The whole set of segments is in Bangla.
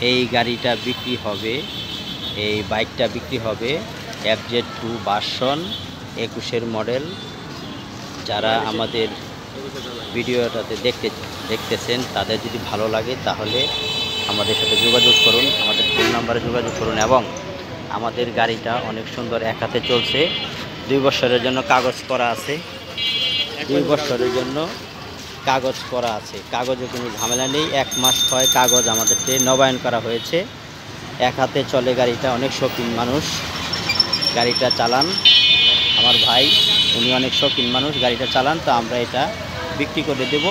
এই গাড়িটা বিক্রি হবে, এই বাইকটা বিক্রি হবে FZ2 ভার্সন 21-এর মডেল। যারা আমাদের ভিডিওটাতে দেখতেছেন তাদের যদি ভালো লাগে তাহলে আমাদের সাথে যোগাযোগ করুন, আমাদের ফোন নাম্বারে যোগাযোগ করুন। এবং আমাদের গাড়িটা অনেক সুন্দর, এক হাতে চলছে, 2 বছরের জন্য কাগজ করা আছে, 2 বছরের জন্য কাগজ করা আছে, কাগজে কোনো ঝামেলা নেই। 1 মাস হয় কাগজ আমাদেরকে নবায়ন করা হয়েছে। এক হাতে চলে গাড়িটা, অনেক শৌখিন মানুষ গাড়িটা চালান, আমার ভাই উনি অনেক শৌখিন মানুষ গাড়িটা চালান, তো আমরা এটা বিক্রি করে দেব।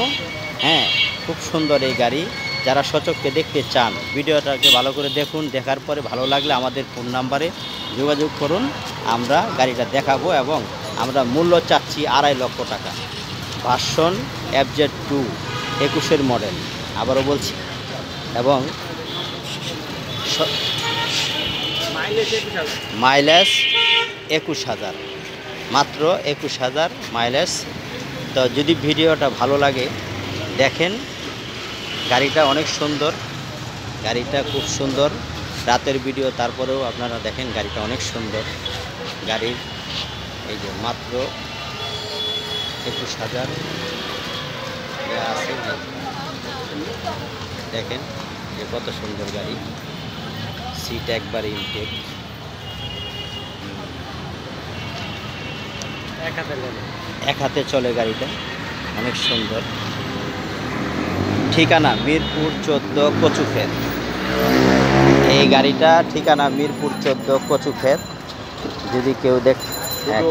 হ্যাঁ, খুব সুন্দর এই গাড়ি। যারা সচক্ষে দেখতে চান ভিডিওটাকে ভালো করে দেখুন, দেখার পরে ভালো লাগলে আমাদের ফোন নাম্বারে যোগাযোগ করুন, আমরা গাড়িটা দেখাবো। এবং আমরা মূল্য চাচ্ছি 2.5 লক্ষ টাকা, ভার্সন FZ2 21-এর মডেল, আবারও বলছি। এবং মাইলেজ 21,000, মাত্র 21,000 মাইলেজ। তো যদি ভিডিওটা ভালো লাগে দেখেন, গাড়িটা অনেক সুন্দর, গাড়িটা খুব সুন্দর, রাতের ভিডিও তারপরেও আপনারা দেখেন গাড়িটা অনেক সুন্দর। গাড়ির এই যে মাত্র 21,000 আছে, দেখেন যে কত সুন্দর গাড়ি, সিট একবারে ইনটেক, এক হাতে চলে গাড়িটা, অনেক সুন্দর। ঠিকানা মিরপুর 14 কচুক্ষেত। এই গাড়িটা ঠিকানা মিরপুর 14 কচুক্ষেত। যদি কেউ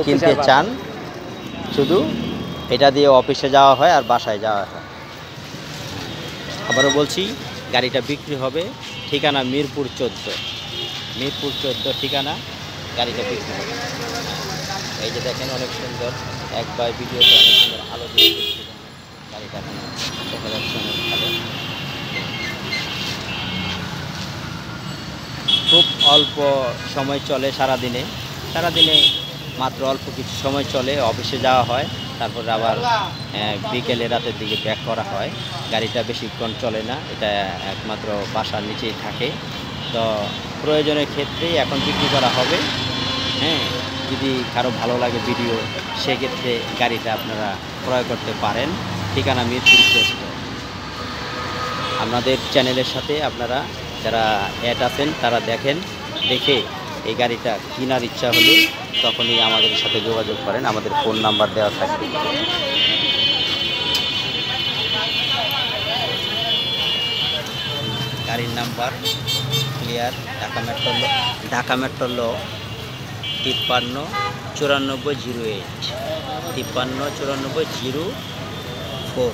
কিনতে চান, শুধু এটা দিয়ে অফিসে যাওয়া হয় আর বাসায় যাওয়া হয়। আবারও বলছি, গাড়িটা বিক্রি হবে, ঠিকানা মিরপুর 14 ঠিকানা, গাড়িটা বিক্রি হবে। এই যে দেখেন অনেক সুন্দর, একবার ভিডিওতে অনেক সুন্দর আলো দিয়ে গাড়িটা দেখা যাচ্ছে, অনেক ভালো। খুব অল্প সময় চলে, সারাদিনে মাত্র অল্প কিছু সময় চলে, অফিসে যাওয়া হয়, তারপরে আবার বিকেলে রাতের দিকে ব্যাক করা হয়। গাড়িটা বেশিক্ষণ চলে না, এটা একমাত্র বাসার নিচেই থাকে। তো প্রয়োজনের ক্ষেত্রেই এখন বিক্রি করা হবে। হ্যাঁ, যদি কারো ভালো লাগে ভিডিও, সেক্ষেত্রে গাড়িটা আপনারা ক্রয় করতে পারেন। ঠিকানা মিরপুর 14। আমাদের চ্যানেলের সাথে আপনারা যারা অ্যাড আছেন তারা দেখেন, দেখে এই গাড়িটা কেনার ইচ্ছা হলে তখনই আমাদের সাথে যোগাযোগ করেন, আমাদের ফোন নাম্বার দেওয়া থাকবে। গাড়ির নাম্বার ক্লিয়ার, ঢাকা মেট্রো ল 539408, 539404,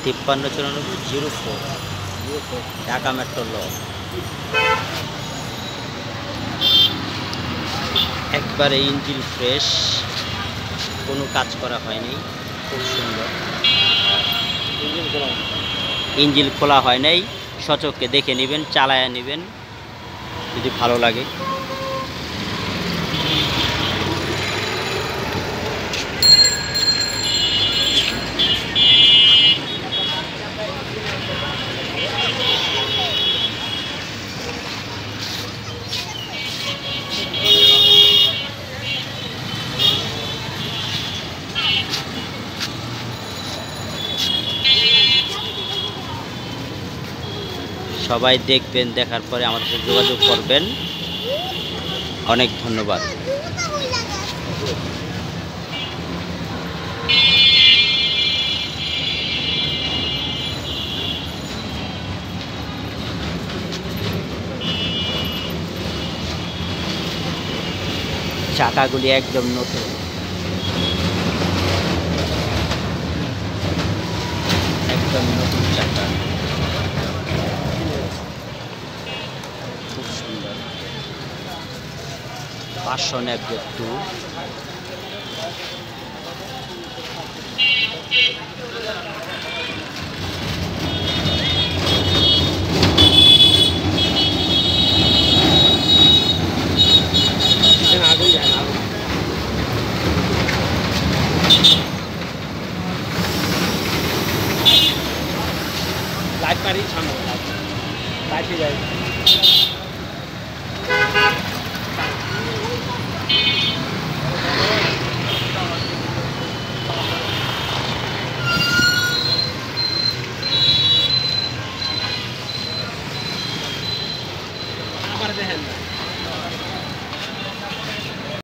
539404, ঢাকা মেট্রো ল। একবারে ইঞ্জিন ফ্রেশ, কোনো কাজ করা হয়নি, খুব সুন্দর। ইঞ্জিন খোলা হয় নাই, সচক্ষে দেখে নেবেন, চালায়া নেবেন যদি ভালো লাগে। সবাই দেখবেন, দেখার পরে আমাদের সাথে যোগাযোগ করবেন। অনেক ধন্যবাদ। চাকাগুলি একদম নতুন, একদম নতুন চাকা, খুব সুন্দর। Version FZ2। কাটি যায়। আমার দেখেন না